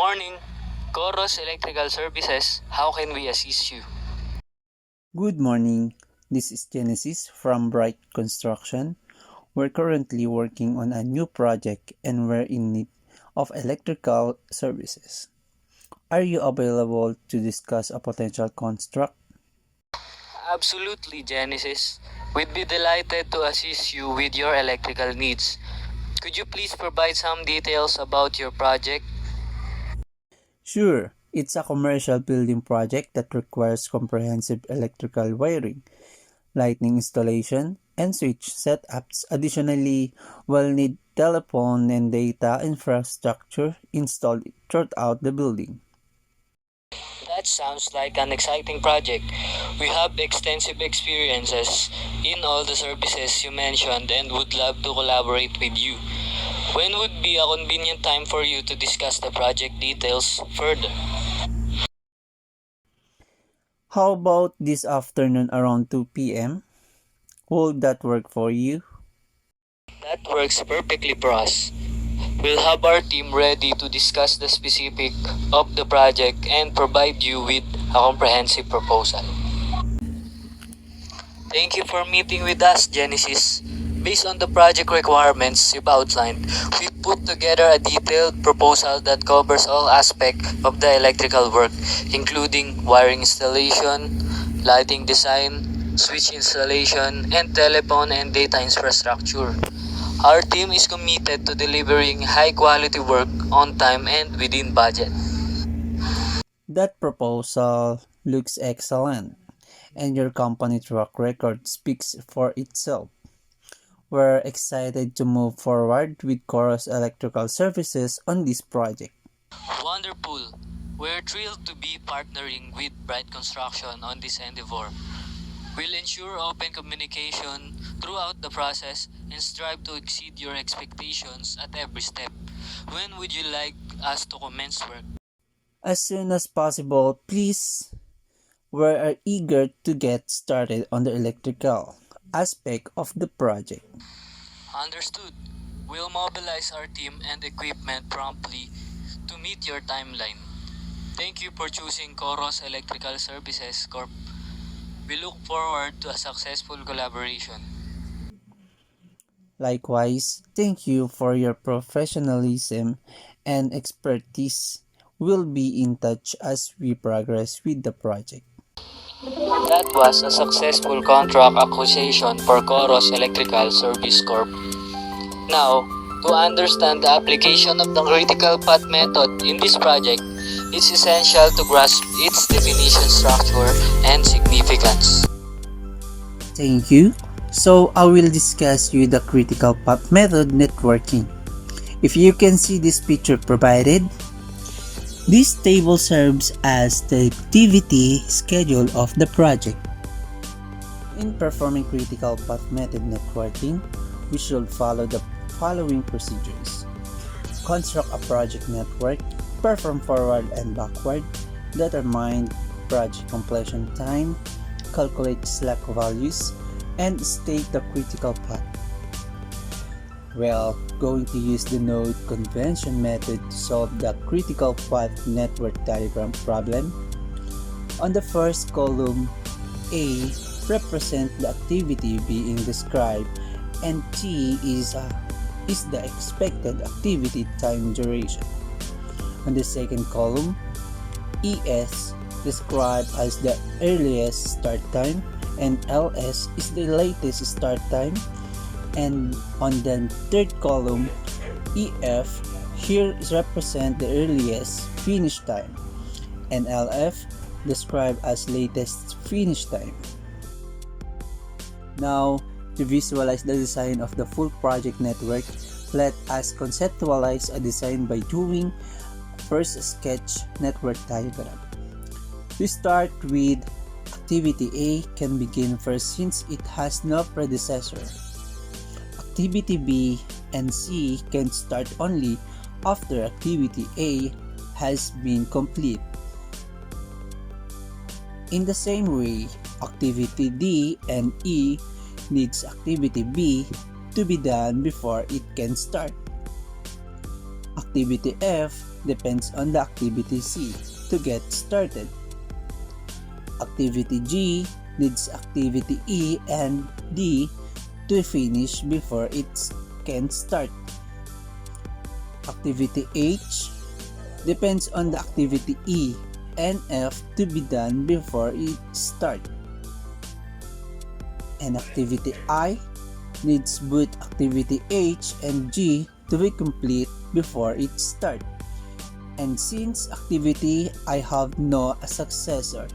morning, Coros Electrical Services. How can we assist you? Good morning. This is Genesis from Bright Construction. We're currently working on a new project and we're in need of electrical services. Are you available to discuss a potential construct? Absolutely, Genesis. We'd be delighted to assist you with your electrical needs. Could you please provide some details about your project? Sure, it's a commercial building project that requires comprehensive electrical wiring, lighting installation, and switch setups. Additionally, we'll need telephone and data infrastructure installed throughout the building. That sounds like an exciting project. We have extensive experiences in all the services you mentioned and would love to collaborate with you. When would be a convenient time for you to discuss the project details further? How about this afternoon around 2 p.m.? Will that work for you? That works perfectly for us. We'll have our team ready to discuss the specific of the project and provide you with a comprehensive proposal. Thank you for meeting with us, Genesis. Based on the project requirements you've outlined, we put together a detailed proposal that covers all aspects of the electrical work, including wiring installation, lighting design, switch installation, and telephone and data infrastructure. Our team is committed to delivering high-quality work on time and within budget. That proposal looks excellent, and your company track record speaks for itself. We're excited to move forward with Chorus Electrical Services on this project. Wonderful! We're thrilled to be partnering with Bright Construction on this endeavor. We'll ensure open communication throughout the process and strive to exceed your expectations at every step. When would you like us to commence work? As soon as possible, please. We're eager to get started on the electrical aspect of the project. Understood. We'll mobilize our team and equipment promptly to meet your timeline. Thank you for choosing Coros Electrical Services Corp. We look forward to a successful collaboration. Likewise, thank you for your professionalism and expertise. We'll be in touch as we progress with the project. That was a successful contract acquisition for Coros Electrical Service Corp. Now, to understand the application of the critical path method in this project, it's essential to grasp its definition, structure, and significance. Thank you. So I will discuss you the critical path method networking. If you can see this picture provided, this table serves as the activity schedule of the project. In performing critical path method networking, we should follow the following procedures. Construct a project network, perform forward and backward, determine project completion time, calculate slack values, and state the critical path. We're going to use the node convention method to solve the critical path network diagram problem. On the first column, A represents the activity being described and T is the expected activity time duration. On the second column, ES described as the earliest start time and LS is the latest start time. And on the third column, EF here is represent the earliest finish time and LF described as latest finish time. Now, to visualize the design of the full project network, let us conceptualize a design by doing first sketch network diagram. We start with activity A can begin first since it has no predecessor. Activity B and C can start only after activity A has been complete. In the same way, activity D and E needs activity B to be done before it can start. activity F depends on the activity C to get started. Activity G needs activity E and D to finish before it can start. Activity H depends on the activity E and F to be done before it starts. And activity I needs both activity H and G to be complete before it starts. And since activity I have no successor,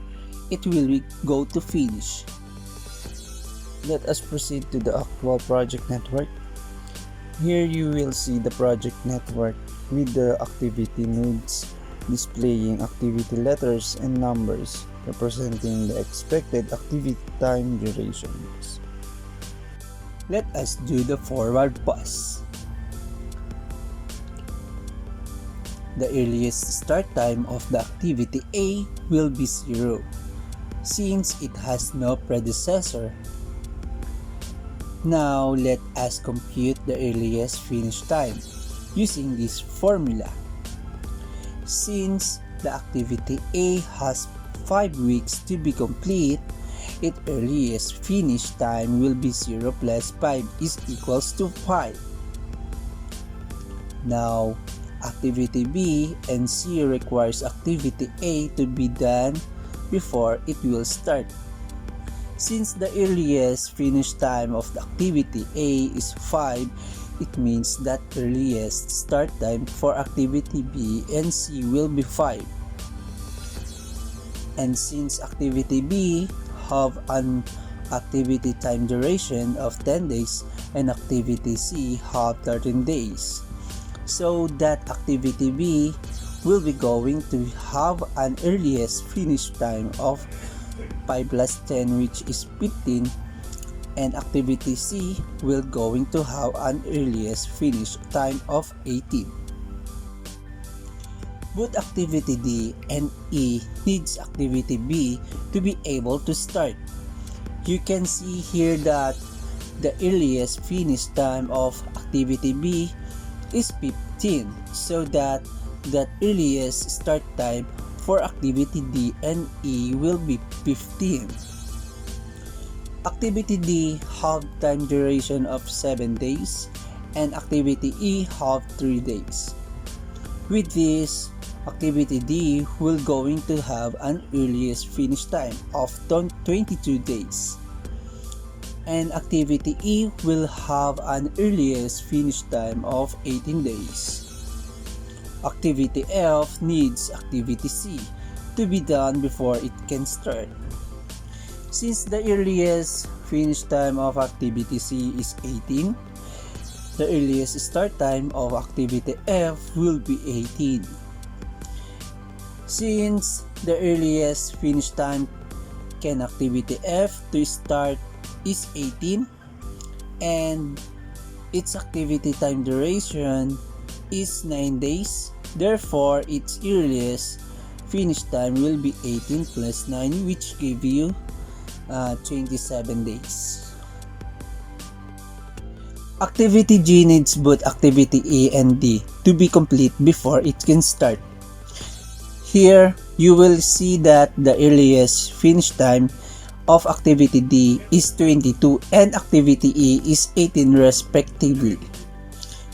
it will go to finish. Let us proceed to the actual project network. Here you will see the project network with the activity nodes displaying activity letters and numbers representing the expected activity time durations. Let us do the forward pass. The earliest start time of the activity A will be 0, since it has no predecessor. Now let us compute the earliest finish time using this formula. Since the activity A has 5 weeks to be complete, its earliest finish time will be 0 plus 5 is equals to 5. Now, activity B and C requires activity A to be done before it will start. Since the earliest finish time of the activity A is 5, it means that earliest start time for activity B and C will be 5. And since activity B have an activity time duration of 10 days and activity C have 13 days, so that activity B will be going to have an earliest finish time of 5 plus 10, which is 15, and activity C will going to have an earliest finish time of 18. Both activity D and E needs activity B to be able to start. You can see here that the earliest finish time of activity B is 15, so that earliest start time for activity D and E will be 15. Activity D have time duration of 7 days and activity E have 3 days. With this, activity D will going to have an earliest finish time of 22 days. And activity E will have an earliest finish time of 18 days. Activity F needs activity C to be done before it can start. Since the earliest finish time of activity C is 18, the earliest start time of activity F will be 18. Since the earliest finish time can activity F to start is 18 and its activity time duration is 9 days, therefore its earliest finish time will be 18 plus 9, which give you 27 days. Activity G needs both activity E and D to be complete before it can start. Here, you will see that the earliest finish time of activity D is 22 and activity E is 18 respectively.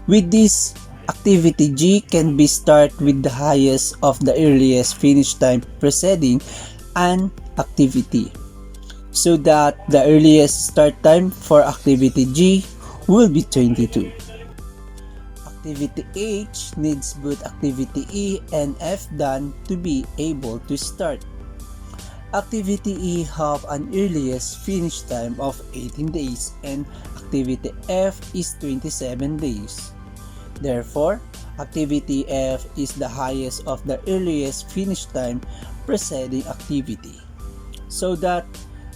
With this, activity G can be start with the highest of the earliest finish time preceding an activity, so that the earliest start time for activity G will be 22. Activity H needs both activity E and F done to be able to start. Activity E have an earliest finish time of 18 days and activity F is 27 days. Therefore, activity F is the highest of the earliest finish time preceding activity, so that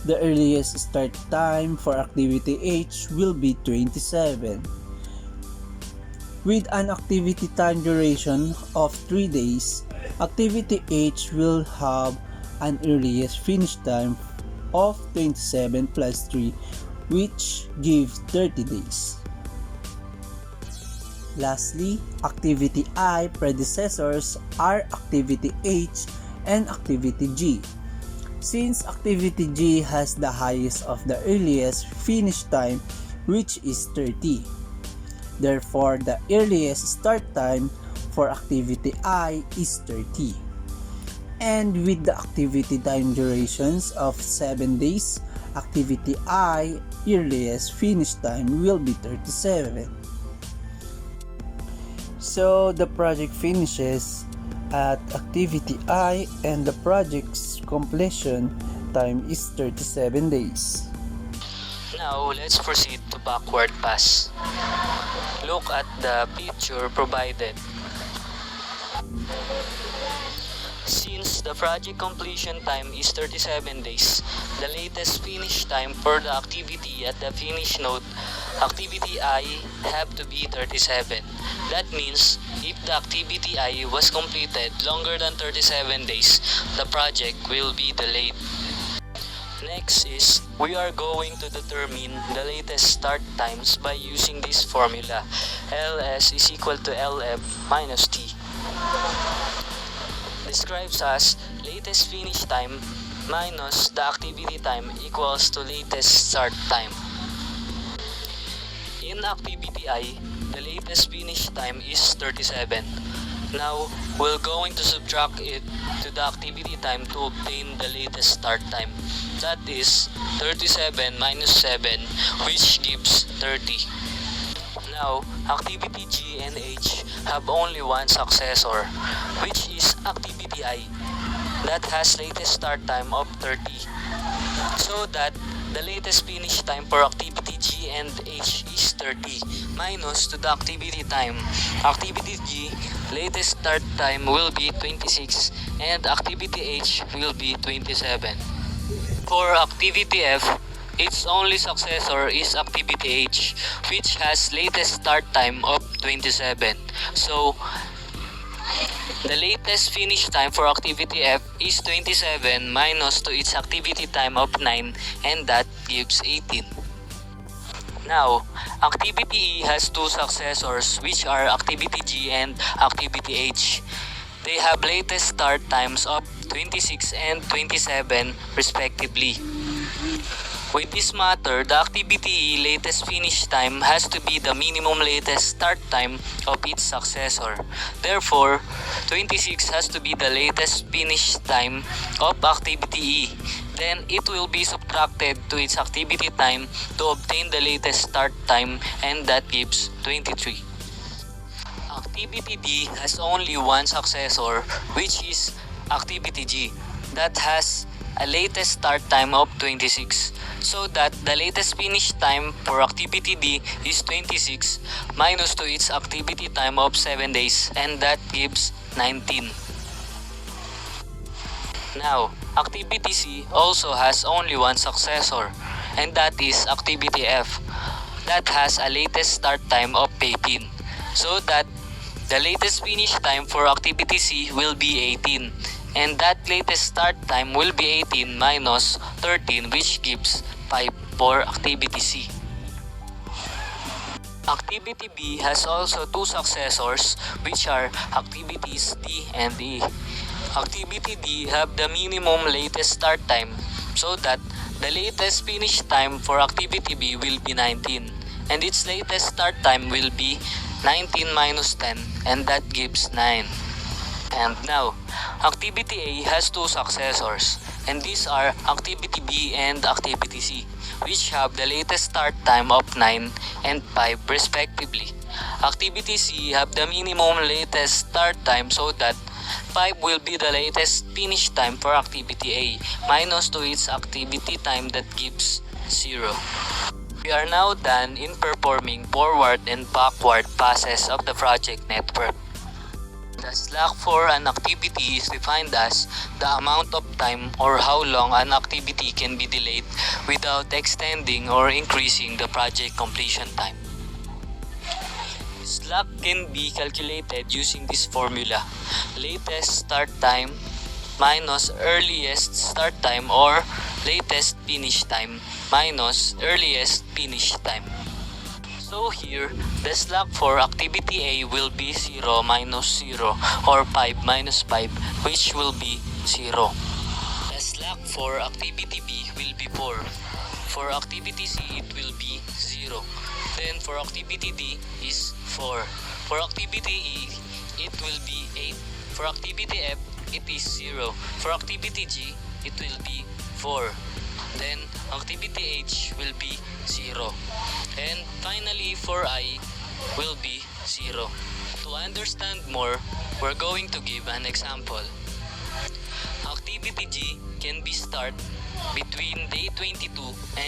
the earliest start time for activity H will be 27. With an activity time duration of 3 days, activity H will have an earliest finish time of 27 plus 3, which gives 30 days. Lastly, activity I predecessors are activity H and activity G. Since activity G has the highest of the earliest finish time, which is 30. Therefore, the earliest start time for activity I is 30. And with the activity time durations of 7 days, activity I earliest finish time will be 37. So the project finishes at activity I and the project's completion time is 37 days. Now, let's proceed to backward pass. Look at the picture provided. Since the project completion time is 37 days, the latest finish time for the activity at the finish node, activity I, have to be 37. That means, if the activity I was completed longer than 37 days, the project will be delayed. Next is, we are going to determine the latest start times by using this formula. LS is equal to LF minus T. Describes as latest finish time minus the activity time equals to latest start time. In activity I, the latest finish time is 37. Now, we're going to subtract it to the activity time to obtain the latest start time. That is 37 minus 7, which gives 30. Now, activity G and H have only one successor, which is activity I, that has latest start time of 30. So that the latest finish time for activity G and H is 30 minus to the activity time. Activity G, latest start time will be 26 and activity H will be 27. For activity F, its only successor is activity H, which has latest start time of 27. So, the latest finish time for activity F is 27 minus to its activity time of 9, and that gives 18. Now, activity E has two successors, which are activity G and activity H. They have latest start times of 26 and 27 respectively. With this matter, the activity E latest finish time has to be the minimum latest start time of its successor. Therefore, 26 has to be the latest finish time of activity E. Then it will be subtracted to its activity time to obtain the latest start time, and that gives 23. Activity D has only one successor, which is activity G, that has a latest start time of 26. So that the latest finish time for activity D is 26 minus to its activity time of 7 days, and that gives 19. Now, activity C also has only one successor, and that is activity F, that has a latest start time of 18. So that the latest finish time for activity C will be 18, and that latest start time will be 18 minus 13, which gives 5 for activity C. Activity B has also two successors, which are activities D and E. Activity D have the minimum latest start time, so that the latest finish time for activity B will be 19, and its latest start time will be 19 minus 10, and that gives 9. And now, activity A has two successors, and these are activity B and activity C, which have the latest start time of 9 and 5 respectively. Activity C have the minimum latest start time, so that 5 will be the latest finish time for activity A, minus to its activity time, that gives 0. We are now done in performing forward and backward passes of the project network. The slack for an activity is defined as the amount of time or how long an activity can be delayed without extending or increasing the project completion time. Slack can be calculated using this formula: latest start time minus earliest start time, or latest finish time minus earliest finish time. So here, the slack for activity A will be 0 minus 0 or 5 minus 5, which will be 0. The slack for activity B will be 4. For activity C, it will be 0. Then for activity D is 4. For activity E, it will be 8. For activity F, it is 0. For activity G, it will be 4. Then activity H will be 0. And finally for I will be 0. To understand more, we're going to give an example. Activity G can be start between day 22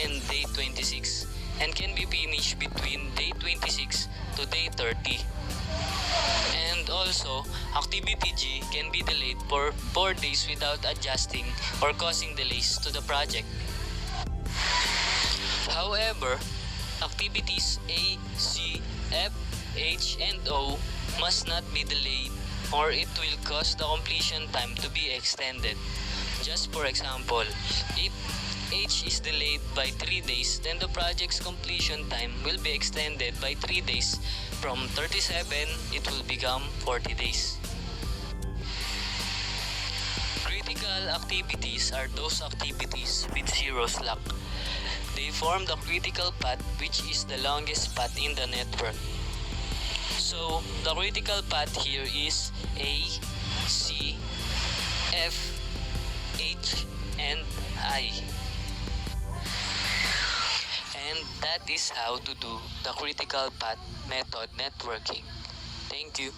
and day 26 and can be finished between day 26 to day 30. And also, activity G can be delayed for 4 days without adjusting or causing delays to the project. However, activities A, C, F, H, and O must not be delayed or it will cause the completion time to be extended. Just for example, if H is delayed by 3 days, then the project's completion time will be extended by 3 days. From 37, it will become 40 days. Critical activities are those activities with zero slack. They form the critical path, which is the longest path in the network. So, the critical path here is A, C, F, H, and I. And that is how to do the critical path method networking. Thank you.